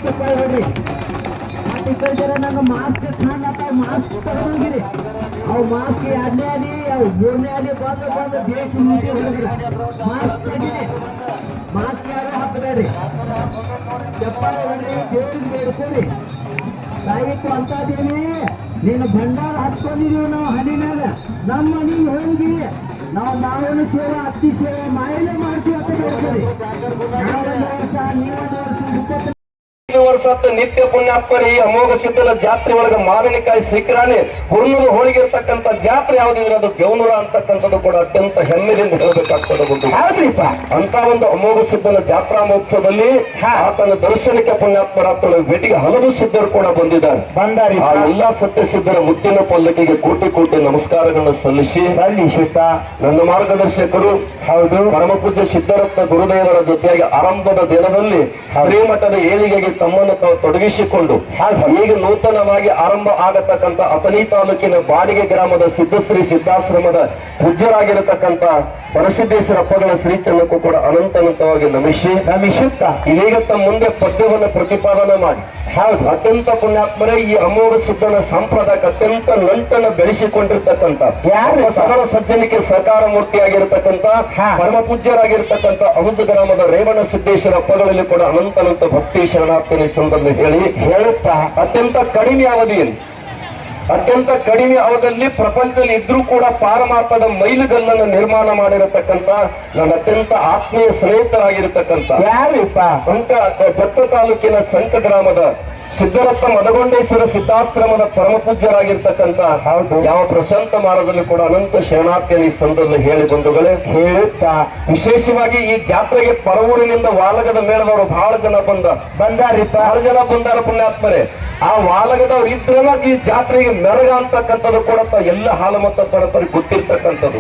ಚಪ್ಪಾಳೆ ಹೊಡ್ರಿ. ಜರ ನಂಗೆ ಮಾಸ್ಕ್ ಖಾನ್ ಆತ ಮಾಸ್ಕ್ ತಗೊಂಡಿರಿ. ಅವು ಮಾಸ್ಕ್ ಎರಡನೇ ಅಡಿ ಅವು ಮೂರನೇ ಅಡಿ ಬಂದು ದೇಶ ಮುಟ್ಟಿ ಹೊರಗ್ರಿ. ಮಾಸ್ಕ್ ತೆಗೀರಿ. ಮಾಸ್ಕ್ ಯಾರು ಹಾಕಬೇಡ್ರಿ. ಚಪ್ಪಾಳೆ ಹೊಡ್ರಿ, ದೇವ್ರಿಗೆ ಬೇಡ್ಕೊರಿ. ದಯವಿಟ್ಟು ಅಂತದೇವಿ ನೀನು ಭಂಡಾರ ಹಚ್ಕೊಂಡಿದೀವಿ ನಾವು ಹಣ್ಣಿನಾಗ. ನಮ್ಮ ಮನೆಗೆ ಹೋಗಿ ನಾವು ಮಾವನ ಸೇವೆ ಅತ್ತಿ ಸೇವೆ ಮಾಯಲೆ ಮಾಡ್ತೀವಿ ಅಂತ ಬೇಡ್ಕೊರಿ. ನಾವೊಂದು ವರ್ಷ ನೀವೊಂದು ವರ್ಷ ವರ್ಷ ನಿತ್ಯ ಪುಣ್ಯಾತ್ಮರಿ ಈ ಅಮೋಘ ಸಿದ್ಧನ ಜಾತ್ರೆ ಒಳಗ ಮಾವಿನಕಾಯಿ ಸಿಕ್ಕರಾನೆ ಹುಣ್ಣದ ಹೋಳಿಗಿರ್ತಕ್ಕಂಥ ಜಾತ್ರೆ ಯಾವ್ದಿದ್ರೆ ಅದು ಬೆವನೂರ ಅಂತಕ್ಕಂಥದ್ದು ಕೂಡ ಅತ್ಯಂತ ಹೆಮ್ಮೆಯಿಂದ ಹೇಳಬೇಕಾಗ್ತದೆ. ಅಂತ ಒಂದು ಅಮೋಘ ಸಿದ್ಧನ ಜಾತ್ರಾ ಮಹೋತ್ಸವದಲ್ಲಿ ಆತನ ದರ್ಶನಕ್ಕೆ ಪುಣ್ಯಾತ್ಮರಾತ್ಮ ಭೇಟಿಗೆ ಹಲವು ಸಿದ್ಧರು ಕೂಡ ಬಂದಿದ್ದಾರೆ. ಆ ಎಲ್ಲಾ ಸತ್ಯ ಸಿದ್ಧರ ಮುತ್ತಿನ ಪಲ್ಲಕ್ಕಿಗೆ ಕೋಟಿ ಕೋಟಿ ನಮಸ್ಕಾರಗಳನ್ನು ಸಲ್ಲಿಸಿ ನನ್ನ ಮಾರ್ಗದರ್ಶಕರು ಹೌದು ಪರಮ ಪೂಜ್ಯ ಸಿದ್ಧರತ್ನ ಗುರುದೇವರ ಜೊತೆಯಾಗಿ ಆರಂಭದ ದಿನದಲ್ಲಿ ಶ್ರೀಮಠದ ಏಳಿಗೆಗೆ ತಮ್ಮನ್ನು ತಾವು ತೊಡಗಿಸಿಕೊಂಡು ಈಗ ನೂತನವಾಗಿ ಆರಂಭ ಆಗತಕ್ಕಂಥ ಅಥಣಿ ತಾಲೂಕಿನ ಬಾಡಿಗೆ ಗ್ರಾಮದ ಸಿದ್ಧಶ್ರೀ ಸಿದ್ಧಾಶ್ರಮದ ಪೂಜ್ಯರಾಗಿರತಕ್ಕಂಥ ಪರಸಿದ್ದೇಶ್ವರ ಅಪ್ಪಗಳ ಶ್ರೀ ಚನ್ನಕ್ಕೂ ಕೂಡ ಅನಂತವಾಗಿ ನಮಿಸುತ್ತಾ ಇದೀಗ ತಮ್ಮ ಮುಂದೆ ಪದ್ಯವನ್ನು ಪ್ರತಿಪಾದನೆ ಮಾಡಿ ಅತ್ಯಂತ ಪುಣ್ಯಾತ್ಮರೇ ಈ ಅಮೋಘ ಸಿದ್ಧನ ಸಂಪ್ರದಾಯಕ್ಕೆ ಅತ್ಯಂತ ನಂಟನ್ನು ಬೆಳೆಸಿಕೊಂಡಿರ್ತಕ್ಕಂಥ ಸಕಲ ಸಜ್ಜನಿಕೆ ಸಹಕಾರ ಮೂರ್ತಿಯಾಗಿರತಕ್ಕಂಥ ಪರಮ ಪೂಜ್ಯರಾಗಿರ್ತಕ್ಕಂಥ ಅಹುಜ ಗ್ರಾಮದ ರೇವಣ ಸಿದ್ದೇಶ್ವರ ಅಪ್ಪಗಳಲ್ಲಿ ಕೂಡ ಅನಂತ ಭಕ್ತಿ ಶರಣಾರ್ಥಿ ಸಂದರ್ಭ ಹೇಳುತ್ತಾ ಅತ್ಯಂತ ಕಡಿಮೆ ಅವಧಿಯಲ್ಲಿ ಪ್ರಪಂಚದಲ್ಲಿ ಇದ್ರೂ ಕೂಡ ಪಾರಮಾರ್ಥದ ಮೈಲುಗಲ್ಲನ್ನು ನಿರ್ಮಾಣ ಮಾಡಿರತಕ್ಕಂಥ ನನ್ನ ಅತ್ಯಂತ ಆತ್ಮೀಯ ಸ್ನೇಹಿತರಾಗಿರ್ತಕ್ಕಂಥ ಜತ್ತ ತಾಲೂಕಿನ ಸಂಕ ಗ್ರಾಮದ ಸಿದ್ಧರತ್ನ ಮದಗೊಂಡೇಶ್ವರ ಸಿದ್ಧಾಶ್ರಮದ ಪರಮ ಪೂಜ್ಯರಾಗಿರ್ತಕ್ಕಂಥ ಯಾವ ಪ್ರಶಾಂತ ಮಹಾರಾಜಲ್ಲಿ ಕೂಡ ಅನಂತ ಶರಣಾರ್ಥಿ ಸಂದರ್ಭ ಹೇಳಿ ಬಂಧುಗಳೇ ಹೇಳುತ್ತಾ ವಿಶೇಷವಾಗಿ ಈ ಜಾತ್ರೆಗೆ ಪರವೂರಿನಿಂದ ವಾಲಗದ ಮೇಳದವರು ಬಹಳ ಜನ ಬಂದಾರ ಪುಣ್ಯಾತ್ಮರೇ. ಆ ವಾಲಗದವ್ರು ಇದ್ರಲ್ಲ ಈ ಜಾತ್ರೆಗೆ ಮೆರಗ ಅಂತಕ್ಕಂಥದ್ದು ಕೂಡ ಎಲ್ಲ ಹಾಲುಮತ ಪರಂಪರೆ ಗೊತ್ತಿರ್ತಕ್ಕಂಥದ್ದು.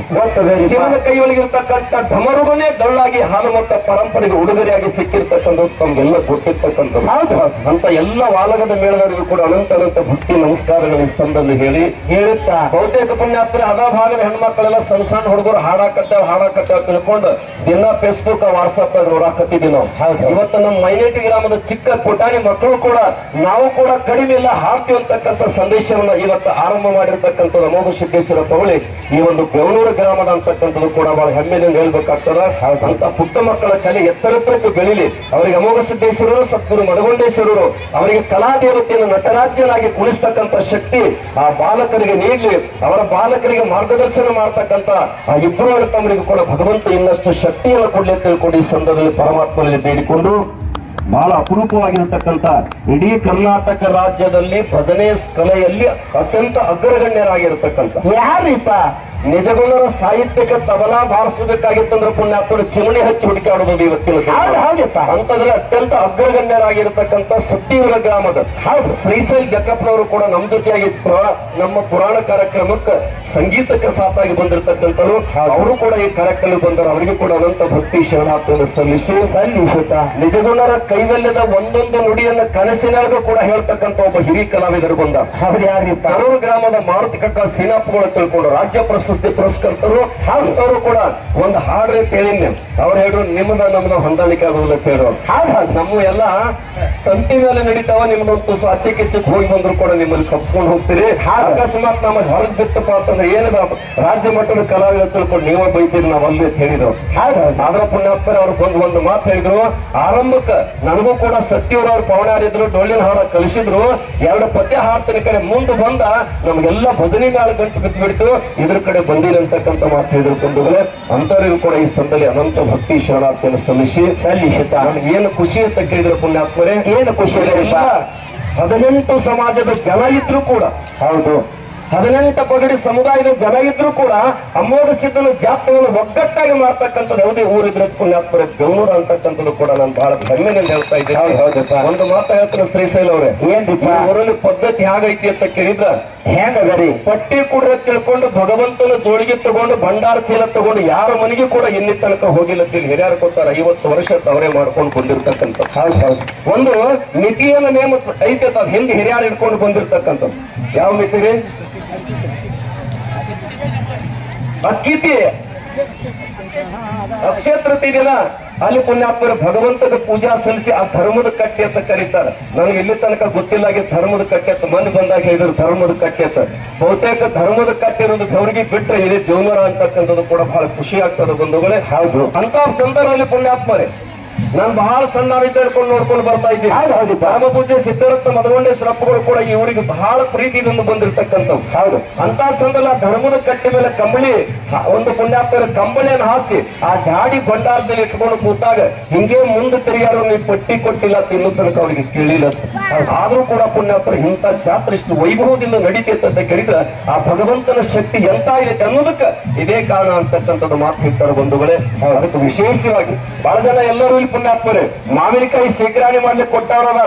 ಶಿವನ ಕೈ ಒಳಗಿರ್ತಕ್ಕಂಥ ಢಮರುಗನೇ ಡೊಳ್ಳಾಗಿ ಹಾಲುಮತ ಪರಂಪರೆಗೆ ಉಡುಗೊರೆಯಾಗಿ ಸಿಕ್ಕಿರ್ತಕ್ಕಂಥದ್ದು ತಮ್ಗೆಲ್ಲ ಗೊತ್ತಿರ್ತಕ್ಕಂಥದ್ದು. ಅಂತ ಎಲ್ಲ ವಾಲಗದ ಮೇಳದವರಿಗೂ ಕೂಡ ಅನಂತ ಭಕ್ತಿ ನಮಸ್ಕಾರಗಳು ಈ ಸಂದರ್ಭ ಹೇಳುತ್ತಾ ಬಹುತೇಕ ಪುಣ್ಯಾತ್ಮರೆ ಅದ ಭಾಗದ ಹೆಣ್ಮಕ್ಳೆಲ್ಲ ಸಣ್ಣ ಹುಡುಗರು ಹಾಡಾಕತ್ತೇವ್ ತಿಳ್ಕೊಂಡು ದಿನ ಫೇಸ್ಬುಕ್ ವಾಟ್ಸಪ್ ನೋಡಾಕತ್ತಿದ್ವಿ ನಾವು. ಇವತ್ತು ನಮ್ಮ ಮೈನೇಟಿ ಗ್ರಾಮದ ಚಿಕ್ಕ ಪುಟಾಣಿ ಮಕ್ಕಳು ಕೂಡ ನಾವು ಕೂಡ ಕಡಿಮೆ ಇಲ್ಲ ಹಾಡ್ತೀವಿ ಅಂತಕ್ಕಂಥ ಸಂದೇಶವನ್ನ ಇವತ್ತು ಆರಂಭ ಮಾಡಿರ್ತಕ್ಕಂಥದ್ದು ಅಮೋಘ ಸಿದ್ದೇಶ್ವರ ಪವಳಿ ಈ ಒಂದು ಬೆವನೂರು ಗ್ರಾಮದ ಅಂತಕ್ಕಂಥದ್ದು ಕೂಡ ಬಹಳ ಹೆಮ್ಮೆಯಿಂದ ಹೇಳ್ಬೇಕಾಗ್ತದ. ಅಂತ ಪುಟ್ಟ ಮಕ್ಕಳ ಕಲೆ ಎತ್ತರಕ್ಕೆ ಬೆಳಿಲಿ. ಅವರಿಗೆ ಅಮೋಘ ಸಿದ್ದೇಶ್ವರರು ಸದ್ಗುರು ಮಡಗೊಂಡೇಶ್ವರರು ಅವರಿಗೆ ಕಲಾ ದೇವತೆಯನ್ನು ನಟರಾಜ್ಯನಾಗಿ ಕುಣಿಸ್ತಕ್ಕಂಥ ಶಕ್ತಿ ಆ ಬಾಲಕರಿಗೆ ನೀಡಲಿ. ಅವರ ಬಾಲಕರಿಗೆ ಮಾರ್ಗದರ್ಶನ ಮಾಡತಕ್ಕಂಥ ಆ ಇಬ್ಬರು ತಮ್ಮರಿಗೂ ಕೂಡ ಭಗವಂತ ಇನ್ನಷ್ಟು ಶಕ್ತಿಯನ್ನು ಕೊಡ್ಲಿ ತಿಳ್ಕೊಂಡು ಈ ಸಂದರ್ಭದಲ್ಲಿ ಪರಮಾತ್ಮನಲ್ಲಿ ಬೇಡಿಕೊಂಡು ಬಹಳ ಅಪರೂಪವಾಗಿರತಕ್ಕಂಥ ಇಡೀ ಕರ್ನಾಟಕ ರಾಜ್ಯದಲ್ಲಿ ಭಜನೆ ಕಲೆಯಲ್ಲಿ ಅತ್ಯಂತ ಅಗ್ರಗಣ್ಯರಾಗಿರ್ತಕ್ಕಂಥ ಯಾರಿಪ್ಪ ನಿಜಗುಣರ ಸಾಹಿತ್ಯಕ್ಕೆ ತಬಲಾ ಬಾರಿಸಬೇಕಾಗಿತ್ತಂದ್ರೆ ಪುಣ್ಯಾತ್ಮರು ಚಿಮಣಿ ಹಚ್ಚಿ ಹುಡುಕಾಡೋದು ಇವತ್ತಿನ ಅಂತಂದ್ರೆ ಅತ್ಯಂತ ಅಗ್ರಗಣ್ಯರಾಗಿರ್ತಕ್ಕಂಥ ಸತ್ತೀವರ ಗ್ರಾಮದ ಶ್ರೀಶೈಲ್ ಜಕ್ಕಪ್ಪನವರು ಕೂಡ ನಮ್ಮ ಜೊತೆಯಾಗಿ ನಮ್ಮ ಪುರಾಣ ಕಾರ್ಯಕ್ರಮಕ್ಕೆ ಸಂಗೀತಕ್ಕೆ ಸಾಥಾಗಿ ಬಂದಿರತಕ್ಕಂಥವ್ರು. ಅವರು ಕೂಡ ಈ ಕಾರ್ಯಕ್ರಮ ಬಂದರು. ಅವರಿಗೂ ಕೂಡ ಅನಂತ ಭಕ್ತಿ ಶರಣಾರ್ಥಿಯನ್ನು ಸಲ್ಲಿಸುತ್ತಾ ನಿಜಗುಣರ ಕೈವಲ್ಯದ ಒಂದೊಂದು ನುಡಿಯನ್ನು ಕನಸಿನಾಗ ಕೂಡ ಹೇಳ್ತಕ್ಕಂಥ ಒಬ್ಬ ಹಿರಿಯ ಕಲಾವಿದರು ಬಂದ. ಅವ್ರು ಯಾರಿಪ್ಪ ಕರೂರು ಗ್ರಾಮದ ಮಾರುತಿ ಕಕ್ಕ ಸೀನಾಪುಗಳು ತಿಳ್ಕೊಂಡು ರಾಜ್ಯ ಪ್ರಶಸ್ತಿ ಪುರಸ್ಕರ್ತರು. ಅವರು ಕೂಡ ಒಂದು ಹಾಡ್ರಿ ಅಂತ ಹೇಳಿದ್ನೆ. ಅವ್ರು ಹೇಳ್ರು ನಿಮ್ಮದ ನಮ್ದು ಹೊಂದಾಣಿಕೆ ಆಗೋದಿಲ್ಲ ಅಂತ ಹೇಳೋ ನಮ್ಮ ಎಲ್ಲ ತಂತಿ ಮೇಲೆ ನಡೀತಾವ. ನಿಮ್ದೊಂದು ಆಚೆ ಕಿಚ್ಚಕ್ಕೆ ಹೋಗಿ ಬಂದ್ರು ಕೂಡ ನಿಮ್ಮಲ್ಲಿ ಕಪ್ಸ್ಕೊಂಡು ಹೋಗ್ತೀರಿ. ಅಕಸ್ಮಾತ್ ನಮ್ಮಲ್ಲಿ ಹೊರಗೆ ಬಿತ್ತಪ್ಪ ಅಂತಂದ್ರೆ ಏನದ ರಾಜ್ಯ ಮಟ್ಟದ ಕಲಾವಿದ ತಿಳ್ಕೊಂಡು ನೀವ ಬೈತೀರಿ ನಾವ್ ಅಲ್ಲಿ ಅಂತ ಹೇಳಿದ್ರು. ಆದ್ರ ಪುಣ್ಯಾತ್ಮರ ಅವ್ರು ಬಂದು ಒಂದು ಮಾತು ಹೇಳಿದ್ರು. ಆರಂಭಕ್ಕೆ ನನಗೂ ಕೂಡ ಸತ್ಯವ್ರ ಅವ್ರು ಪವನಾರಿದ್ರು, ಡೊಳ್ಳಿನ ಹಾಡ ಕಲಿಸಿದ್ರು. ಎರಡು ಪದ್ಯ ಹಾಡ್ತೀನಿ ಕಡೆ ಮುಂದೆ ಬಂದ ನಮ್ಗೆಲ್ಲ ಭಜನಿ ಮೇಳ ಗಂಟು ಬಿದ್ದು ಬಿಡ್ತು. ಇದ್ರ ಕಡೆ ಬಂದಿರಿ ಅಂತಕ್ಕಂಥ ಮಾತು ಹೇಳಿದ್ರು ಬಂಧುಗಳೇ. ಅಂತವರಿಗೂ ಕೂಡ ಈ ಸಂದರ್ಭದಲ್ಲಿ ಅನಂತ ಭಕ್ತಿ ಶರಣಾರ್ಥಿಯನ್ನು ಸಲ್ಲಿಸುತ್ತಾ ನಮ್ಗೆ ಏನು ಖುಷಿ ಅಂತ ಕೇಳಿದ್ರು ಪುಣ್ಯಾತ್ಮರೇ. ಏನು ಖುಷಿ ಇಲ್ಲ 18 ಸಮಾಜದ ಜನ ಇದ್ರು ಕೂಡ 18 ಪಗಡಿ ಸಮುದಾಯದ ಜನ ಇದ್ರು ಕೂಡ ಅಮೋಘ ಸಿದ್ಧನ ಜಾತ್ರೆಯನ್ನು ಒಗ್ಗಟ್ಟಾಗಿ ಮಾಡ್ತಕ್ಕಂಥದ್ದು ಯಾವುದೇ ಊರಿದ್ರೆ ಪುಣ್ಯಾತ್ಮರ ಬೆವನೂರು ಅಂತಕ್ಕಂಥದ್ದು ಕೂಡ ನಾನು ಬಹಳ ಹೆಮ್ಮೆನಿಂದ ಹೇಳ್ತಾ ಇದ್ದೇನೆ. ಒಂದು ಮಾತು ಹೇಳ್ತಾರೆ ಶ್ರೀಶೈಲ್ ಅವರೇ, ಊರಲ್ಲಿ ಪದ್ಧತಿ ಹೇಗೈತಿ ಅಂತ ಕೇಳಿದ್ರ ಹೆಂಗರಿ ಪಟ್ಟಿ ಕುಡ್ರೆ ತಿಳ್ಕೊಂಡು ಭಗವಂತನ ಜೋಳಿಗೆ ತಗೊಂಡು ಭಂಡಾರ ಚೀಲ ತಗೊಂಡು ಯಾರ ಮನೆಗೆ ಕೂಡ ಇಲ್ಲಿ ತನಕ ಹೋಗಿಲ್ಲ. ಹಿರಿಯರು ಕೊಟ್ಟಾರ 50 ವರ್ಷ ಅವರೇ ಮಾಡ್ಕೊಂಡು ಬಂದಿರ್ತಕ್ಕಂಥ ಒಂದು ಮಿತಿಯನ್ನು ನೇಮ ಐತೆ ಅದ್ ಹಿಂದೆ ಹಿರಿಯರು ಇಟ್ಕೊಂಡು ಬಂದಿರ್ತಕ್ಕಂಥದ್ದು. ಯಾವ ಮಿತಿ ರೀ? ಅಕ್ಕಿತಿ ಅಕ್ಷಯ ತೃತೀಯ ದಿನ ಅಲ್ಲಿ ಪುಣ್ಯಾತ್ಮರ ಭಗವಂತನ ಪೂಜಾ ಸಲ್ಲಿಸಿ ಆ ಧರ್ಮದ ಕಟ್ಟೆ ಅಂತ ಕರೀತಾರೆ. ನನಗೆ ಇಲ್ಲಿ ತನಕ ಗೊತ್ತಿಲ್ಲಾಗಿ ಧರ್ಮದ ಕಟ್ಟೆ ಅಂತ ಮನೆ ಬಂದಾಗ ಹೇಳಿದ್ರು ಧರ್ಮದ ಕಟ್ಟೆ ಅಂತ. ಬಹುತೇಕ ಧರ್ಮದ ಕಟ್ಟೆ ಇರೋದು ಗೌರಿಗೆ ಬಿಟ್ಟರೆ ಇದೆ ದೇವನರ ಅಂತಕ್ಕಂಥದ್ದು ಕೂಡ ಬಹಳ ಖುಷಿ ಆಗ್ತದೆ ಬಂಧುಗಳೇ. ಹೌದು, ಅಂತ ಸಂದರ್ಭದಲ್ಲಿ ಪುಣ್ಯಾತ್ಮರೇ ನಾನು ಬಹಳ ಸಣ್ಣ ಹಿಡ್ಕೊಂಡು ನೋಡ್ಕೊಂಡು ಬರ್ತಾ ಇದ್ದೀನಿ. ಹೌದು, ರಾಮ ಪೂಜೆ ಸಿದ್ಧರತ್ನ ಮದಗೊಂಡೇಶ್ವರಪ್ಪಗಳು ಕೂಡ ಈ ಊರಿಗೆ ಬಹಳ ಪ್ರೀತಿಯಿಂದ ಬಂದಿರತಕ್ಕಂಥವು. ಹೌದು, ಅಂತ ಸಂದರ್ಭ ಧರ್ಮದ ಕಟ್ಟೆ ಮೇಲೆ ಕಂಬಳಿ ಒಂದು ಪುಣ್ಯಾತ್ಮರ ಕಂಬಳಿಯನ್ನು ಹಾಸಿ ಆ ಜಾಡಿ ಬಂಡಾರ್ಜಲ್ಲಿ ಇಟ್ಕೊಂಡು ಕೂತಾಗ ಹಿಂಗೆ ಮುಂದೆ ತಿರುಗಾರು ನೀವು ಪಟ್ಟಿ ಕೊಟ್ಟಿಲ್ಲ ತಿನ್ನು ತನಕ ಅವರಿಗೆ ಕೇಳಿಲ್ಲ. ಆದ್ರೂ ಕೂಡ ಪುಣ್ಯಾತ್ಮರ ಇಂಥ ಜಾತ್ರೆ ಇಷ್ಟು ವೈಭವದಿಂದ ನಡೀತೈತೆ ಅಂತ ಕೇಳಿದ್ರೆ ಆ ಭಗವಂತನ ಶಕ್ತಿ ಎಂತ ಇದೆ ಅನ್ನೋದಕ್ಕೆ ಇದೇ ಕಾರಣ ಅಂತಕ್ಕಂಥದ್ದು ಮಾತು ಹೇಳ್ತಾರೆ ಬಂಧುಗಳೇ. ಅದಕ್ಕೆ ವಿಶೇಷವಾಗಿ ಬಹಳ ಜನ ಎಲ್ಲರೂ ಪುಣ್ಯಾತ್ಮರೇ ಮಾವಿನಕಾಯಿ ಶೇಖರಣೆ ಮಾಡ್ಲಿಕ್ಕೆ ಕೊಟ್ಟವ್ರ,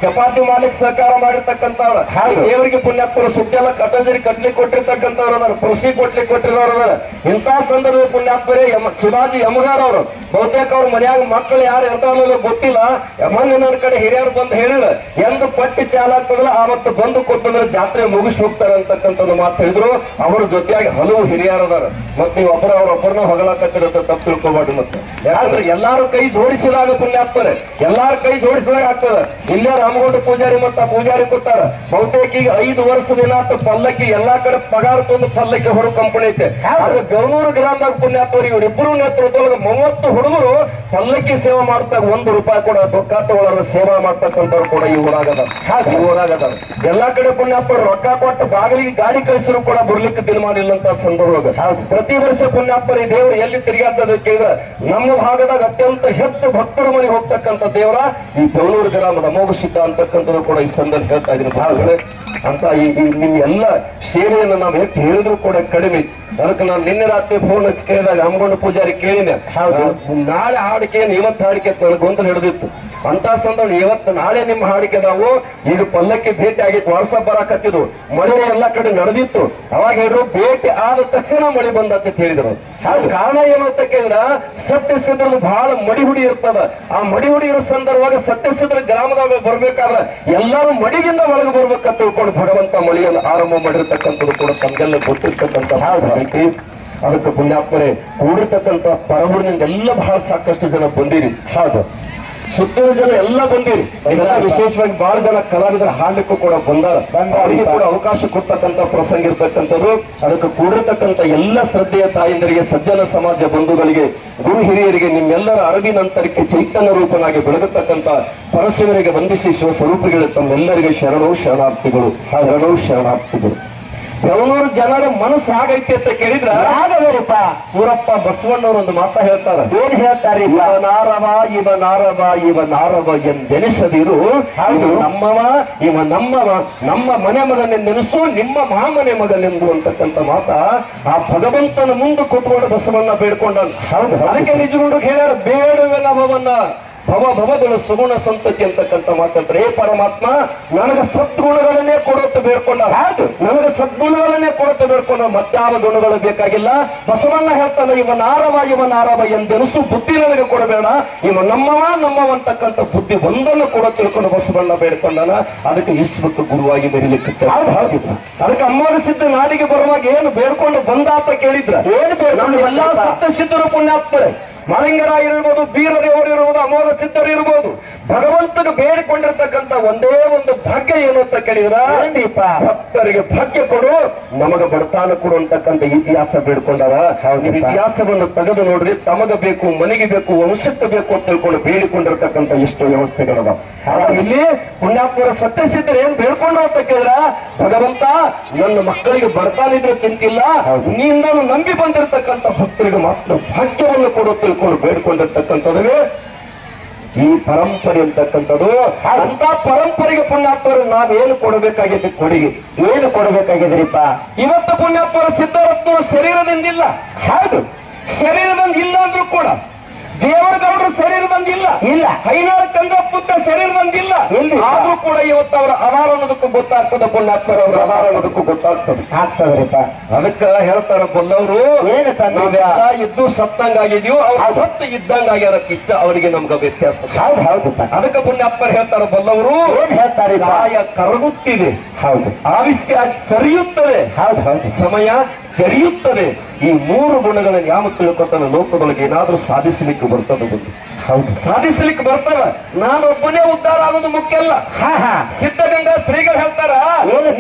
ಚಪಾತಿ ಮಾಡ್ಲಿಕ್ಕೆ ಸಹಕಾರ ಮಾಡಿರ್ತಕ್ಕಂಥವ್ರ, ದೇವರಿಗೆ ಪುಣ್ಯಾತ್ಮರ ಸುಟ್ಟೆಲ್ಲ ಕಟಂಜರಿ ಕಟ್ಲಿಕ್ಕೆ ಕೊಟ್ಟಿರ್ತಕ್ಕಂಥವ್ರು ಅದಾರ, ಕೃಷಿ ಕೊಟ್ಲಿಕ್ಕೆ ಕೊಟ್ಟಿರೋರು ಅದಾರ. ಇಂಥ ಸಂದರ್ಭದಲ್ಲಿ ಪುಣ್ಯಾತ್ಮರೇ ಶಿವಾಜಿ ಯಮಗಾರ್ ಅವರು ಬಹುತೇಕ ಅವ್ರ ಮನ್ಯಾಗ ಮಕ್ಕಳು ಯಾರು ಇರ್ತಾರಲ್ಲ ಗೊತ್ತಿಲ್ಲ. ಮೊನ್ನೆ ನನ್ನ ಕಡೆ ಹಿರಿಯರು ಬಂದು ಹೇಳಿದ್ರ ಎಂದು ಪಟ್ಟಿ ಚಾಲ ಆಗ್ತದಲ್ಲ ಆವತ್ತು ಬಂದು ಕೊಟ್ಟಂದ್ರೆ ಜಾತ್ರೆ ಮುಗಿಸಿ ಹೋಗ್ತಾರೆ ಅಂತಕ್ಕಂಥದ್ದು ಮಾತು ಹೇಳಿದ್ರು. ಅವ್ರ ಜೊತೆಯಾಗಿ ಹಲವು ಹಿರಿಯರು ಅದಾರ. ಮತ್ತೆ ನೀವು ಅವ್ರೊಬ್ಬರನ್ನ ಹೊಗಳಕತ್ತಿರುತ್ತೆ ತಪ್ಪು ತಿಳ್ಕೊಬಾರ್ದು. ಮತ್ತೆ ಯಾಕಂದ್ರೆ ಎಲ್ಲಾರು ಕೈ ಜೋಡಿಸಿದಾಗ ಪುಣ್ಯಾತ್ಮರೇ ಎಲ್ಲಾರು ಕೈ ಜೋಡಿಸಿದಾಗ ಆಗ್ತದ. ಇಲ್ಲೇ ರಾಮಗೌಡ ಪೂಜಾರಿ ಮತ್ತ ಪೂಜಾರಿ ಕೂತಾರ. ಬಹುತೇಕ ಈಗ 5 ವರ್ಷದಿಂದ ಪಲ್ಲಕ್ಕಿ ಎಲ್ಲಾ ಕಡೆ ಪಗಾರ ತಂದು ಪಲ್ಲಕ್ಕಿ ಹೊರ ಕಂಪನಿ ಐತೆ. ಆದ್ರೆ ಬೆಂಗಳೂರು ಗ್ರಾಮದಾಗ ಪುಣ್ಯಾತ್ಮರಿ ಇವರಿಬ್ಬರು ನೇತೃತ್ವದೊಳಗೆ 30 ಹುಡುಗರು ಪಲ್ಲಕ್ಕಿ ಸೇವೆ ಮಾಡ್ತಾರೆ. 1 ರೂಪಾಯಿ ಕೂಡ ರೊಕ್ಕ ತಗೊಳ್ಳೋರು ಸೇವಾ ಮಾಡ್ತಕ್ಕಂಥವ್ರು ಕೂಡ ಈ ಊರಾಗದ. ಎಲ್ಲಾ ಕಡೆ ಪುಣ್ಯಾತ್ಮರು ರೊಕ್ಕ ಕೊಟ್ಟು ಬಾಗಿಲಿಗೆ ಗಾಡಿ ಕಳಿಸಿದ್ರು ಕೂಡ ಬರ್ಲಿಕ್ಕೆ ದಿನಮಾನಿಲ್ಲ ಅಂತ ಸಂದರ್ಭ. ಪ್ರತಿ ವರ್ಷ ಪುಣ್ಯಾತ್ಮರಿ ದೇವರು ಎಲ್ಲಿ ತಿರುಗಾಡ್ತದೆ ಕೇಳಿದ್ರೆ ನಮ್ಮ ಭಾಗದಾಗ ಅತ್ಯಂತ ಹೆಚ್ಚು ಭಕ್ತರ ಮನೆಗೆ ಹೋಗ್ತಕ್ಕಂಥ ದೇವರ ಈ ಬೆಂಗಳೂರು ಗ್ರಾಮದ ಅಮೋಘ ಸಿದ್ಧ ಅಂತಕ್ಕಂಥದ್ದು ಕೂಡ ಈ ಸಂದರ್ಭ ಹೇಳ್ತಾ ಇದ್ದೀನಿ ಭಾಗಗಳೇ. ಅಂತ ಈ ನಿಮ್ ಎಲ್ಲ ಸೇವೆಯನ್ನು ನಾವು ಎಷ್ಟು ಹೇಳಿದ್ರು ಕೂಡ ಕಡಿಮೆ. ಅದಕ್ಕೆ ನಾನು ನಿನ್ನೆ ರಾತ್ರಿ ಫೋನ್ ಹಚ್ಚಿ ಕೇಳಿದಾಗ ಹಮ್ಗೊಂಡು ಪೂಜಾರಿ ಕೇಳಿದೆ, ನಾಳೆ ಹಾಡಿಕೆ ಇವತ್ತು ಹಾಡಿಕೆ ನನಗೆ ಗೊಂದಲ ಹಿಡಿದಿತ್ತು. ಅಂತ ಸಂದರ್ಭ ಇವತ್ತು ನಾಳೆ ನಿಮ್ಮ ಹಾಡಿಕೆ ನಾವು ಈಗ ಪಲ್ಲಕ್ಕಿ ಭೇಟಿ ಆಗಿತ್ತು. ವಾಟ್ಸಪ್ ಬರಾಕತ್ತಿದ್ರು, ಮಳೆ ಎಲ್ಲಾ ಕಡೆ ನಡೆದಿತ್ತು. ಅವಾಗ ಹೇಳಿದ್ರು ಭೇಟಿ ಆದ ತಕ್ಷಣ ಮಳೆ ಬಂದತ್ತ ಹೇಳಿದ್ರು. ಕಾರಣ ಏನು ಅಂತ ಕೇಳಿದ್ರ ಸತ್ಯಸಿದ್ರದ ಬಹಳ ಮಡಿಹುಡಿ ಇರ್ತದ. ಆ ಮಡಿಹುಡಿ ಇರೋ ಸಂದರ್ಭವಾಗ ಸತ್ಯಸಿದ್ರ ಗ್ರಾಮದಾಗ ಬರ್ಬೇಕಾದ್ರೆ ಎಲ್ಲರೂ ಮಡಿಗಿಂದ ಒಳಗೆ ಬರ್ಬೇಕಂತ ತಿಳ್ಕೊಂಡು ಭಗವಂತ ಮಳೆಯನ್ನು ಆರಂಭ ಮಾಡಿರ್ತಕ್ಕಂಥದ್ದು ಕೂಡ ತಮ್ಗೆಲ್ಲ ಗೊತ್ತಿರ್ತಕ್ಕಂಥ ಮಾಹಿತಿ. ಅದಕ್ಕೆ ಪುಣ್ಯಾತ್ಮರೇ ಕೂಡಿರ್ತಕ್ಕಂಥ ಪರಮೂರಿನಿಂದ ಎಲ್ಲ ಬಹಳ ಸಾಕಷ್ಟು ಜನ ಬಂದಿರಿ. ಹೌದು, ಸುತ್ತಿನ ಜನ ಎಲ್ಲ ಬಂದಿರಿ. ಇದೆಲ್ಲ ವಿಶೇಷವಾಗಿ ಬಹಳ ಜನ ಕಲಾವಿದರ ಹಾಡಲಿಕ್ಕೂ ಕೂಡ ಬಂದಾರ. ಅವರಿಗೆ ಕೂಡ ಅವಕಾಶ ಕೊಡ್ತಕ್ಕಂಥ ಪ್ರಸಂಗ ಇರ್ತಕ್ಕಂಥದ್ದು. ಅದಕ್ಕೆ ಕೂಡಿರ್ತಕ್ಕಂಥ ಎಲ್ಲ ಶ್ರದ್ಧೆಯ ತಾಯಿಂದರಿಗೆ, ಸಜ್ಜನ ಸಮಾಜ ಬಂಧುಗಳಿಗೆ, ಗುರು ಹಿರಿಯರಿಗೆ, ನಿಮ್ಮೆಲ್ಲರ ಅರಿವಿನಂತರಕ್ಕೆ ಚೈತನ್ಯ ರೂಪನಾಗಿ ಬೆಳಗತಕ್ಕಂಥ ಪರಶಿವರಿಗೆ ವಂದಿಸಿ ಶಿವಸ್ವರೂಪಿಗಳು ತಮ್ಮೆಲ್ಲರಿಗೆ ಶರಣು ಶರಣಾರ್ಥಿಗಳು. ಬೆಂಗಳೂರು ಜನರ ಮನಸ್ಸು ಆಗೈತೆ ಅಂತ ಕೇಳಿದ್ರ ಆಗಬೇಕಪ್ಪ. ಸೂರಪ್ಪ ಬಸವಣ್ಣವರು ಒಂದು ಮಾತಾ ಹೇಳ್ತಾರ. ಏನ್ ಹೇಳ್ತಾರೆ? ಇವನಾರವ ಎಂದೆನಿಸದಿರು, ನಮ್ಮವ ಇವ ನಮ್ಮವ, ನಮ್ಮ ಮನೆ ಮಗನೆಂದೆನಿಸು, ನಿಮ್ಮ ಮಹಾಮನೆ ಮಗನೆಂದು ಅಂತಕ್ಕಂಥ ಮಾತ ಆ ಭಗವಂತನ ಮುಂದೆ ಕೂತ್ಕೊಂಡು ಬಸವಣ್ಣ ಬೇಡ್ಕೊಂಡ. ಅದಕ್ಕೆ ನಿಜಗೊಂಡು ಹೇಳ್ಯಾರ, ಬೇಡುವೆ ನಭವನ್ನ ಭವದಳು ಸುಗುಣ ಸಂತತಿ ಅಂತಕ್ಕಂಥ ಮಾತಂತಾರೆ. ಏ ಪರಮಾತ್ಮ, ನನಗೆ ಸದ್ಗುಣಗಳನ್ನೇ ಕೊಡುತ್ತ ಬೇಡ್ಕೊಂಡ. ಹೌದು, ನನಗೆ ಸದ್ಗುಣಗಳನ್ನೇ ಕೊಡುತ್ತ ಬೇಡ್ಕೊಂಡ, ಮತ್ಯಾವ ಗುಣಗಳು ಬೇಕಾಗಿಲ್ಲ. ಬಸವಣ್ಣ ಹೇಳ್ತಾನೆ, ಇವನಾರವ ಎಂದೆನಿಸು, ಬುದ್ಧಿ ನನಗೆ ಕೊಡಬೇಡ, ಇವ ನಮ್ಮವ ಅಂತಕ್ಕಂಥ ಬುದ್ಧಿ ಒಂದನ್ನು ಕೂಡ ತಿಳ್ಕೊಂಡು ಬಸವಣ್ಣ ಬೇಡ್ಕೊಂಡನ. ಅದಕ್ಕೆ ಈಶ್ವತ್ತು ಗುರುವಾಗಿ ಬೆರಿಲಿಕ್ಕೆ ಹೌದಿಲ್ಲ. ಅದಕ್ಕೆ ಅಮ್ಮನ ಸಿದ್ಧ ನಾಡಿಗೆ ಬರುವಾಗ ಏನು ಬೇಡ್ಕೊಂಡು ಬಂದಾತ ಕೇಳಿದ್ರ ಏನು ಬೇಡ? ಎಲ್ಲಾ ಸಪ್ತ ಸಿದ್ಧರು ಪುಣ್ಯಾತ್ಮರೇ, ಮಲಿಂಗರಾಗಿರ್ಬೋದು, ಬೀರದೇವರು ಇರ್ಬೋದು, ಅಮೋಘ ಸಿದ್ಧರು ಇರ್ಬೋದು, ಭಗವಂತನ ಬೇಡಿಕೊಂಡಿರ್ತಕ್ಕಂಥ ಒಂದೇ ಒಂದು ಭಾಗ್ಯ ಏನು ಅಂತ ಕೇಳಿದ್ರ ಭಕ್ತರಿಗೆ ಭಾಗ್ಯ ಕೊಡು, ನಮಗ ಬಡತಾನ ಕೊಡು ಅಂತಕ್ಕಂಥ ಇತಿಹಾಸ ಬೇಡ್ಕೊಂಡಾರ. ನೀವು ಇತಿಹಾಸವನ್ನು ತೆಗೆದು ನೋಡ್ರಿ, ತಮಗ ಬೇಕು, ಮನೆಗೆ ಬೇಕು, ವಂಶಕ್ಕೆ ಬೇಕು ಅಂತ ತಿಳ್ಕೊಂಡು ಬೇಡಿಕೊಂಡಿರ್ತಕ್ಕಂಥ ಎಷ್ಟು ವ್ಯವಸ್ಥೆಗಳದ. ಇಲ್ಲಿ ಪುಣ್ಯಾತ್ಮರ ಸತ್ಯಸಿದ್ಧರು ಏನ್ ಬೇಡ್ಕೊಂಡ್ರು ಅಂತ ಕೇಳಿದ್ರ, ಭಗವಂತ ನನ್ನ ಮಕ್ಕಳಿಗೆ ಬಡತಾನಿದ್ರೆ ಚಿಂತಿಲ್ಲ, ನೀನು ನಾನು ನಂಬಿ ಬಂದಿರತಕ್ಕಂಥ ಭಕ್ತರಿಗೆ ಮಾತ್ರ ಭಾಗ್ಯವನ್ನು ಕೊಡು ತಿಳ್ಕೊಂಡು ಬೇಡ್ಕೊಂಡಿರ್ತಕ್ಕಂಥದ್ದು ಈ ಪರಂಪರೆ ಅಂತಕ್ಕಂಥದ್ದು. ಅಂತ ಪರಂಪರೆಗೆ ಪುಣ್ಯಾತ್ಮರು ನಾವೇನು ಕೊಡಬೇಕಾಗಿದೆ? ಕೊಡುಗೆ ಏನು ಕೊಡಬೇಕಾಗಿದ್ರಿಪ್ಪ? ಇವತ್ತು ಪುಣ್ಯಾತ್ಮರ ಸಿದ್ಧರತ್ನ ಶರೀರದಿಂದಿಲ್ಲ. ಹೌದು, ಶರೀರದಿಂದ ಇಲ್ಲ ಅಂದ್ರೂ ಕೂಡ ಜೇವರಗೌಡರ ಶರೀರದಂಗಿಲ್ಲ, ಇಲ್ಲ ಹೈನಾಳ ಚಂದ್ರಪುತ್ರ ಶರೀರದಂಗಿಲ್ಲ, ಆದ್ರೂ ಕೂಡ ಇವತ್ತು ಅವರ ಅದಾರ ಅನ್ನೋದಕ್ಕೂ ಗೊತ್ತಾಗ್ತದೆ. ಪುಣ್ಯಾತ್ಮರ ಅವರ ಅದಾರ ಅನ್ನೋದಕ್ಕೂ ಆಗ್ತದ್ರಿಪ್ಪ. ಅದಕ್ಕ ಹೇಳ್ತಾರ ಬಲ್ಲವರು, ನಾವೆಲ್ಲ ಇದ್ದು ಸತ್ತಂಗಾಗಿದೀವಿ, ಅವ್ರ ಸತ್ತು ಇದ್ದಂಗಾಗ್ಯಾರಕ್ಕೆ ಇಷ್ಟ ಅವರಿಗೆ ನಮ್ಗ ವ್ಯತ್ಯಾಸ. ಹೌದು, ಅದಕ್ಕೆ ಪುಣ್ಯಾತ್ಮರು ಹೇಳ್ತಾರ ಬಲ್ಲವರು, ಏನ್ ಹೇಳ್ತಾರೆ? ಕಾಯ ಕರಗುತ್ತಿದೆ, ಹೌದು, ಆವಿಷ್ಯ ಸರಿಯುತ್ತದೆ, ಹೌದು, ಸಮಯ ಜರಿಯುತ್ತದೆ. ಈ 3 ಗುಣಗಳನ್ನು ಯಾವ ತಿಳ್ಕೊತಾನೆ ಲೋಕದೊಳಗೆ ಏನಾದ್ರೂ ಸಾಧಿಸಲಿಕ್ಕೆ ಬರ್ತದೆ ಬಂದು. ಹೌದು, ಸಾಧಿಸಲಿಕ್ಕೆ ಬರ್ತಾರ. ನಾನೊಬ್ಬನೇ ಉದ್ಧಾರ ಆಗೋದು ಮುಖ್ಯ ಅಲ್ಲ. ಸಿದ್ಧಗಂಗಾ ಶ್ರೀಗಳು ಹೇಳ್ತಾರ,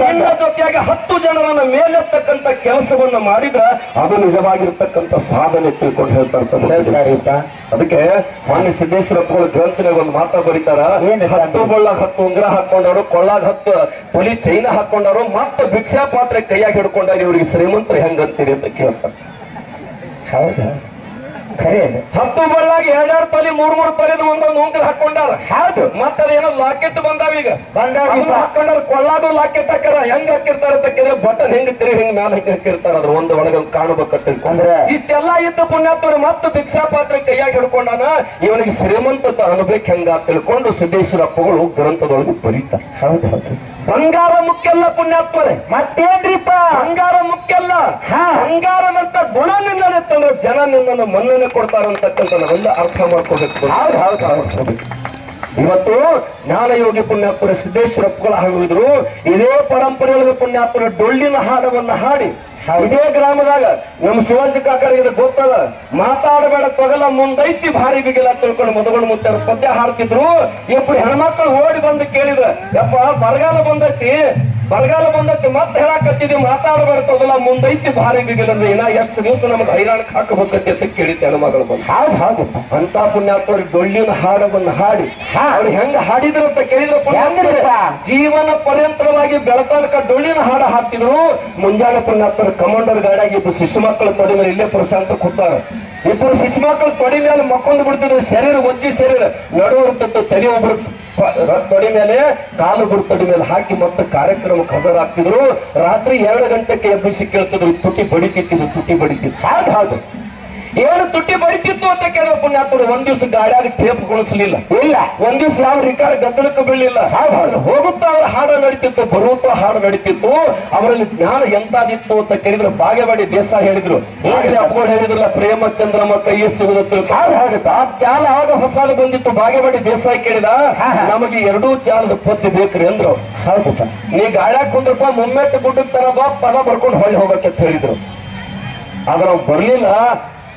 ನಿನ್ನ ಜೊತೆಯಾಗಿ 10 ಜನರನ್ನ ಮೇಲೆತ್ತಕ್ಕಂತ ಕೆಲಸವನ್ನ ಮಾಡಿದ್ರ ಅದು ನಿಜವಾಗಿರ್ತಕ್ಕಂಥ ಸಾಧನೆ ತಿಳ್ಕೊಂಡು ಹೇಳ್ತಾರೆ. ಅದಕ್ಕೆ ಮಾನ್ಯ ಸಿದ್ದೇಶ್ವರಪ್ಪಗಳು ಗ್ರಂಥನಾಗ ಒಂದು ಮಾತಾ ಬರೀತಾರ, 10 ಬಳ್ಳಾಗ 10 ಉಂಗ್ರ ಹಾಕೊಂಡವರು, ಕೊಳ್ಳಾಗ 10 ತೊಲಿ ಚೈನ ಹಾಕೊಂಡವರು, ಮತ್ತೆ ಭಿಕ್ಷಾ ಪಾತ್ರೆ ಕೈಯಾಗಿ ಹಿಡ್ಕೊಂಡಾಗ ಇವ್ರಿಗೆ ಶ್ರೀಮಂತರು ಹೆಂಗಂತೀರಿ ಅಂತ ಕೇಳ್ತಾರೆ. ಹೌದಾ? ಖರೆ 10 ಬಳ್ಳಾಗ 2 ತೊಲಿ 3 ತೊಲಿದ ಒಂದೊಂದು ಉಂಗ್ರ ಹಾಕೊಂಡಾರ. ಹೌದು, ಮತ್ತೆ ಅದೇನೋ ಲಾಕೆಟ್ ಬಂದಾವ. ಈಗ ಹಾಕೊಂಡಾರ, ಕೊಳ್ಳಾದು ಲಾಕೆಟ್ ಹಾಕ್ಯಾರ. ಹೆಂಗ್ ಹಾಕಿರ್ತಾರ ಅಂತ ಬಟನ್ ಹೆಂಗ್ ತಿರುಗಿ ಹಿಂಗ್ ಮ್ಯಾಲ ಹಿಂಗ್ ಹಾಕಿರ್ತಾರ. ಅದ್ರ ಒಂದು ಒಳಗ ಕಾಣಬೇಕಂತ ಅಂದ್ರೆ ಇಷ್ಟೆಲ್ಲಾ ಇದ್ದ ಪುಣ್ಯಾತ್ಮರು ಮತ್ತೆ ಭಿಕ್ಷಾ ಪಾತ್ರೆ ಕೈಯಾಗಿ ಹಿಡ್ಕೊಂಡಾನ. ಇವನಿಗೆ ಶ್ರೀಮಂತ ಅನ್ಬೇಕು ಹೆಂಗ ತಿಳ್ಕೊಂಡು ಸಿದ್ದೇಶ್ವರಪ್ಪಗಳು ಗ್ರಂಥದೊಳಗೆ ಬರೀತಾರೆ. ಹೌದೌದು, ಬಂಗಾರ ಮುಖ್ಯ ಅಲ್ಲ ಪುಣ್ಯಾತ್ಮರೇ, ಮತ್ತೇನ್ರಿಪ್ಪ ಬಂಗಾರ ಮುಖ್ಯ ಅಲ್ಲ. ಬಂಗಾರದಂತ ಗುಣ ನಿನ್ನತ್ತಂದ್ರೆ ಜನ ನಿನ್ನನ್ನು ಮನ್ನಣೆ ಕೊಡ್ತಾರಂತಕ್ಕಂಥ ನಾವೆಲ್ಲ ಅರ್ಥ ಮಾಡ್ಕೋಬೇಕು. ಇವತ್ತು ಜ್ಞಾನಯೋಗಿ ಪುಣ್ಯಾತ್ಮರ ಸಿದ್ದೇಶ್ವರಪ್ಪಗಳು ಆಗಿದ್ರು. ಇದೇ ಪರಂಪರೆಯೊಳಗೆ ಪುಣ್ಯಾತ್ಮರ ಡೊಳ್ಳಿನ ಹಾಡವನ್ನ ಹಾಡಿ ಇದೇ ಗ್ರಾಮದಾಗ ನಮ್ಮ ಶಿವಾಜಿ ಕಾಕರಿಗೆ ಗೊತ್ತದ, ಮಾತಾಡಬೇಡ ತೊಗಲ ಮುಂದೈತಿ ಭಾರಿ ಬಿಗಿಲ ತಿಳ್ಕೊಂಡು ಮದುಗಳು ಮುತ್ತಾರ ಪದ್ಯ ಹಾಡ್ತಿದ್ರು. ಇಬ್ಬರು ಹೆಣ್ಮಕ್ಳು ಓಡಿ ಬಂದು ಕೇಳಿದ್ರ, ಯಪ್ಪ ಬರಗಾಲ ಬಂದೈತಿ ಮತ್ತೆ ಹೇಳಾಕತ್ತಿದ್ವಿ, ಮಾತಾಡಬೇಡ ತೊಗಲ ಮುಂದೈತಿ ಭಾರಿ ಬಿಗಿಲ ಅಂದ್ರೆ ಇನ್ನ ಎಷ್ಟು ದಿವಸ ನಮ್ಗೆ ಹೈರಾಣಕ್ಕೆ ಹಾಕಬೇಕತ್ತಿ ಅಂತ ಕೇಳಿದ್ದೆ ಹೆಣ್ಮಗಳು ಬಂದು. ಹೌದು, ಅಂತ ಪುಣ್ಯಾತ್ಮರು ಡೊಳ್ಳಿನ ಹಾಡವನ್ನ ಹಾಡಿ ಅವ್ರು ಹೆಂಗ ಹಾಡಿದ್ರು ಅಂತ ಕೇಳಿದ್ರು. ಜೀವನ ಪರ್ಯಂತರವಾಗಿ ಬೆಳತನಕ ಡೊಳ್ಳಿನ ಹಾಡ ಹಾಡ್ತಿದ್ರು. ಮುಂಜಾನೆ ಪುಣ್ಯಾತ್ಮರು ಕಮಾಂಡರ್ ಗಾಡಿಯಾಗಿ 2 ಶಿಶು ಮಕ್ಕಳ ತೊಡೆ ಮೇಲೆ ಇಲ್ಲೇ ಪ್ರಶಾಂತ ಕೂತಾರ. 2 ಶಿಶು ಮಕ್ಕಳು ತೊಡೆ ಮೇಲೆ ಮಕ್ಕೊಂದು ಬಿಡ್ತಿದ್ರು. ಶರೀರ ಒಜ್ಜಿ ಶರೀರ ನಡುವ ಇರ್ತಿತ್ತು. ತಲೆ ಒಬ್ರು ತೊಡೆ ಮೇಲೆ, ಕಾಲು ಬಿಡು ತೊಡೆ ಮೇಲೆ ಹಾಕಿ ಮತ್ತೆ ಕಾರ್ಯಕ್ರಮಕ್ಕೆ ಹಾಜರಾಗ್ತಿದ್ರು. ರಾತ್ರಿ 2 ಗಂಟೆಗೆ ಎಬ್ಬಿಸಿ ಕೇಳ್ತಿದ್ರು, ತುಟಿ ಬಡಿತಿತ್ತು. ಹೌದು, ಏನು ತುಟಿ ಬಡಿತಿತ್ತು ಅಂತ ಕೇಳೋ ಪುಣ್ಯಾತ್ಮರು. 1 ದಿವಸ ಗಾಡಿಯಾಗ ಟೇಪ್ ಗುಣಿಸ್ಲಿಲ್ಲ. ಇಲ್ಲ, 1 ದಿವಸ ಯಾವ ರಿಕಾರ್ಡ್ ಗದ್ದಲಕ್ಕೆ ಬೀಳಲಿಲ್ಲ. ಹೋಗುತ್ತಾ ಅವ್ರ ಹಾಡು ನಡೀತಿತ್ತು, ಬರುತ್ತಾ ಹಾಡು ನಡೀತಿತ್ತು. ಅವರಲ್ಲಿ ಜ್ಞಾನ ಎಂತಾದಿತ್ತು ಅಂತ ಕೇಳಿದ್ರು. ಬಾಗೇವಾಡಿ ದೇಸಾಯಿ ಹೇಳಿದ್ರು, ಈಗಲೇ ಅಪ್ಕೊಂಡು ಹೇಳಿದ್ರಲ್ಲ, ಪ್ರೇಮ ಚಂದ್ರಮ ಕೈಯ ಸಿಗುತ್ತ ಆ ಚಾಲ ಆಗ ಹೊಸಾಲು ಬಂದಿತ್ತು. ಬಾಗೇವಾಡಿ ದೇಸಾಯಿ ಕೇಳಿದ, ನಮಗೆ 2 ಚಾಲದ ಪದ್ಯ ಬೇಕ್ರಿ ಅಂದ್ರು. ಹೌದು, ನೀ ಗಾಡ್ಯಾಗ ಕುಂದ್ರಪ್ಪ, ಮುಮ್ಮೆಟ್ಟು ಗುಡ್ಡಕ್ಕೆ ತರ ಬಾ, ಪದ ಬರ್ಕೊಂಡು ಹೊಳ್ಳಿ ಹೋಗಕ್ಕೆ ಹೇಳಿದ್ರು. ಆದ್ರೆ ಅವ್ರು ಬರ್ಲಿಲ್ಲ.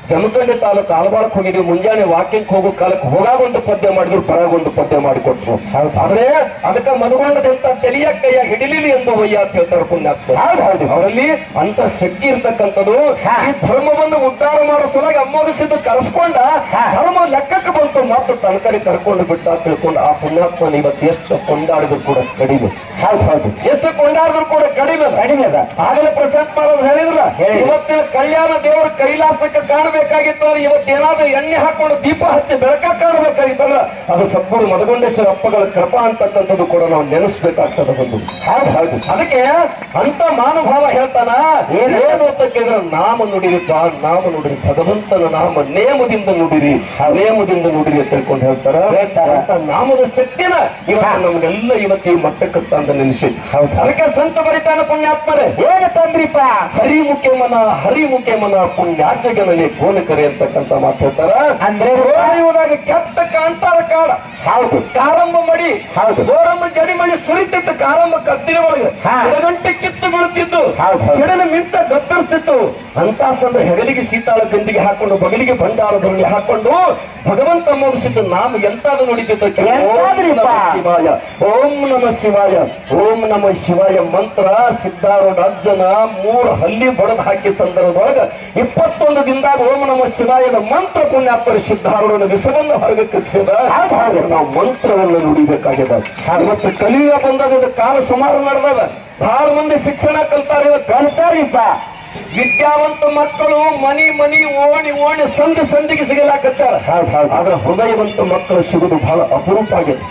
ಜಮಖಂಡಿ ತಾಲೂಕು ಆಲಬಾಳಕ್ಕೆ ಹೋಗಿದ್ವಿ. ಮುಂಜಾನೆ ವಾಕಿಂಗ್ ಹೋಗೋ ಕಾಲಕ್ಕೆ ಹೋಗಾಗ ಒಂದು ಪದ್ಯ ಮಾಡಿದ್ರು, ಪರಾಗೊಂದು ಪದ್ಯ ಮಾಡಿಕೊಟ್ರು. ಆದ್ರೆ ಅದಕ್ಕೆ ಮನಗೊಂಡದಂತ ತಲೆಯ ಕೈಯ ಹಿಡಿಲಿಲಿ ಎಂದು ವಯ್ಯ ಅಂತ ಹೇಳ್ತಾರೆ ಪುಣ್ಯಾತ್ಮ. ಹೌದು, ಅವರಲ್ಲಿ ಅಂತ ಶಕ್ತಿ ಇರ್ತಕ್ಕಂಥದ್ದು. ಈ ಧರ್ಮವನ್ನು ಉದ್ಧಾರ ಮಾಡೋ ಸಲುವಾಗಿ ಅಮ್ಮೋಗಿಸಿದ್ದು ಕರೆಸ್ಕೊಂಡ ಧರ್ಮ ಲೆಕ್ಕಕ್ಕೆ ಬಂತು. ಮತ್ತು ತನಕರಿ ಕರ್ಕೊಂಡು ಬಿಟ್ಟ ತಿಳ್ಕೊಂಡು ಆ ಪುಣ್ಯಾತ್ಮನ ಇವತ್ತು ಎಷ್ಟು ಕೊಂಡಾಡಿದ್ರು ಕೂಡ ಕಡಿಮೆ. ಹೌದು, ಎಷ್ಟು ಕೊಂಡಾಡಿದ್ರು ಕೂಡ ಕಡಿಮೆ ಅದ. ಆಗಲೇ ಪ್ರಶಾಂತ್ ಮಾಡೋದು ಹೇಳಿದ್ರಲ್ಲ, ಇವತ್ತಿನ ಕಲ್ಯಾಣ ದೇವರ ಕೈಲಾಸಕ್ಕೆ ಕಾಣಬೇಕಾಗಿತ್ತು. ಇವತ್ತೇನಾದ್ರೂ ಎಣ್ಣೆ ಹಾಕೊಂಡು ದೀಪ ಹಚ್ಚಿ ಬೆಳಕ ಕಾಣಬೇಕಾಗಿತ್ತಲ್ಲ, ಅದು ಸದ್ಗುರು ಮದಗೊಂಡೇಶ್ವರ ಅಪ್ಪಗಳ ಕೃಪಾ ಅಂತಕ್ಕಂಥದ್ದು ಕೂಡ ನಾವು ನೆನೆಸ್ಬೇಕಾಗ್ತದೆ. ಹೌದು, ಅದಕ್ಕೆ ಅಂತ ಮಾನುಭಾವ ಹೇಳ್ತಾನ, ಏನೇನು ಅಂತ ಕೇಳಿದ್ರೆ ನಾಮ ನುಡಿರಿ, ಭಗವಂತನ ನಾಮ ನೇಮದಿಂದ ನುಡಿರಿ ಅಂತ ತಿಳ್ಕೊಂಡು ಹೇಳ್ತಾರ. ನಾಮದ ಶಕ್ತಿನ ಇವತ್ತು ನಮ್ಗೆಲ್ಲ ಇವತ್ತು ಈ ಮಟ್ಟಕ್ಕೆ ತಂದ ನಿಲ್ಲಿಸಿ. ಅದಕ್ಕೆ ಸಂತ ಬರಿತಾನ ಪುಣ್ಯಾತ್ಮರೇ, ಏನು ತಂದ್ರಿಪ್ಪ, ಹರಿಮುಖೆ ಮನ ಪುಣ್ಯಾಚಗನಲ್ಲಿ ಕೋನಕರಿ ಅಂತಕ್ಕಂಥ ಮಾತು ಹೇಳ್ತಾರ. ಅಂದ್ರೆ ಹೋದಾಗ ಕೆಟ್ಟ ಕಾಂತಾರ ಕಾಡ. ಹೌದು, ಕಾರಂಬ ಮಡಿ. ಹೌದು, ಗೋರಮ್ಮ ಜಡಿ ಮಡಿ ಸುರಿತಿತ್ತು. ಕಾರಂಬ ಕತ್ತಿನ ಒಳಗೆ ಗಂಟೆ ಕಿತ್ತು ಬೀಳುತ್ತಿದ್ದು, ಸಿಡಿನ ಮಿಂಚ ಗತ್ತರಿಸ್ತಿತ್ತು. ಅಂತ ಸಂದ್ರ ಹೆಗಲಿಗೆ ಸೀತಾಳ ಗಂದಿಗೆ ಹಾಕೊಂಡು, ಬಗಲಿಗೆ ಭಂಡಾರ ಧರಣಿ ಹಾಕೊಂಡು ಭಗವಂತ ಮುಗಿಸಿದ್ದು ನಾಮ ಎಂತಾದ್ರು ನುಡಿತಿತ್ತು. ಓಂ ನಮ ಶಿವಾಯ ಮಂತ್ರ ಸಿದ್ಧಾರೂಢ ಅಜ್ಜನ 3 ಹಲ್ಲಿ ಬಡದ್ ಹಾಕಿ ಸಂದರ್ಭದೊಳಗ 21 ದಿನದಾಗ ಓಂ ನಮ ಶಿವಾಯದ ಮಂತ್ರ ಪುಣ್ಯಾತ್ಮರ ಸಿದ್ಧಾರೂಢನ ವಿಷವನ್ನ ಹೊರಗೆ ಕಕ್ಷಿದ. ನಾವು ಮಂತ್ರವನ್ನು ನುಡಿಬೇಕಾಗಿದೆ. ಮತ್ತೆ ಕಲಿಯುಗ ಬಂದಾಗ ಕಾಲ ಸುಮಾರು ನಡೆದದ. ಬಹಳ ಮಂದಿ ಶಿಕ್ಷಣ ಕಲ್ತಾರಿಪ್ಪ. ವಿದ್ಯಾವಂತ ಮಕ್ಕಳು ಮನಿ ಓಣಿ ಸಂಧಿಗೆ ಸಿಗಲಾಕತ್ತಾರ. ಆದ್ರೆ ಹೃದಯವಂತ ಮಕ್ಕಳು ಸಿಗುದು ಬಹಳ ಅಪರೂಪ ಆಗಿದೆ.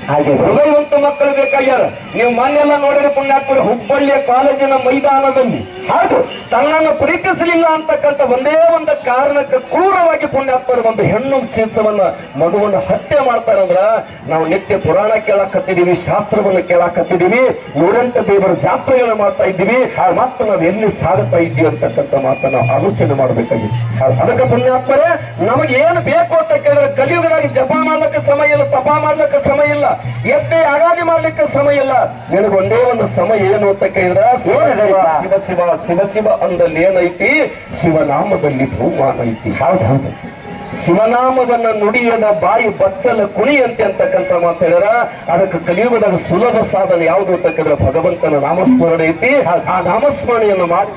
ಹಾಗೆ ಹೃದಯವಂತ ಮಕ್ಕಳು ಬೇಕಾಗ್ಯಾರ. ನೀವು ಮನೆಯೆಲ್ಲ ನೋಡಿದ್ರೆ ಪುಣ್ಯಾತ್ಮರ ಹುಬ್ಬಳ್ಳಿಯ ಕಾಲೇಜಿನ ಮೈದಾನದಲ್ಲಿ ಹೌದು ತನ್ನನ್ನು ಪ್ರೀತಿಸಲಿಲ್ಲ ಅಂತಕ್ಕಂಥ ಒಂದೇ ಒಂದು ಕಾರಣಕ್ಕೆ ಕ್ರೂರವಾಗಿ ಪುಣ್ಯಾತ್ಮರ ಒಂದು ಹೆಣ್ಣು ಶೀರ್ಷವನ್ನ ಮಗುವನ್ನು ಹತ್ಯೆ ಮಾಡ್ತಾರಂದ್ರ ನಾವು ನಿತ್ಯ ಪುರಾಣ ಕೇಳಾಕತ್ತಿದೀವಿ, ಶಾಸ್ತ್ರವನ್ನು ಕೇಳಾಕತ್ತಿದೀವಿ, 108 ದೇವರ ಜಾತ್ರೆಗಳನ್ನು ಮಾಡ್ತಾ ಇದ್ದೀವಿ. ಮತ್ತು ನಾವು ಎಲ್ಲಿ ಸಾಗುತ್ತಾ ಇದ್ದೀವಿ ಅಂತಕ್ಕಂಥ ಮಾತನ್ನ ಆಲೋಚನೆ ಮಾಡಬೇಕಾಗಿದೆ. ಅದಕ್ಕೆ ಪುಣ್ಯಾತ್ಮರೇ ನಮಗೆ ಏನು ಬೇಕು ಅಂತ ಕೇಳಿದ್ರೆ ಕಲಿಯುಗದಲ್ಲಿ ಜಪ ಮಾಡ್ಲಿಕ್ಕೆ ಸಮಯ ಇಲ್ಲ, ತಪ ಮಾಡ್ಲಿಕ್ಕೆ ಸಮಯ ಇಲ್ಲ. ಎದ್ದೆ ಆಗಾದಿ ಮಾಡ್ಲಿಕ್ಕೆ ಸಮಯ ಇಲ್ಲ. ನಿನಗೊಂದೇ ಒಂದು ಸಮಯ ಏನು ಅಂತ ಕೇಳಿದ್ರ ಶಿವ ಶಿವ ಶಿವ ಶಿವ ಅಂದಲ್ಲಿ ಏನೈತಿ? ಶಿವನಾಮದಲ್ಲಿ ಬಹುಮಾನ ಐತಿ. ಹೌದು ಶಿವನಾಮವನ್ನ ನುಡಿಯದ ಬಾಯಿ ಬಚ್ಚಲ ಕುಣಿಯಂತೆ ಅಂತಕ್ಕಂಥ ಮಾತು ಹೇಳಿರ. ಅದಕ್ಕೆ ಕಲಿಯುವುದಾಗ ಸುಲಭ ಸಾಧನೆ ಯಾವುದು ಅಂತ ಕೇಳಿದ್ರೆ ಭಗವಂತನ ನಾಮಸ್ಮರಣೆ ಐತಿ. ಆ ನಾಮಸ್ಮರಣೆಯನ್ನು ಮಾಡಿ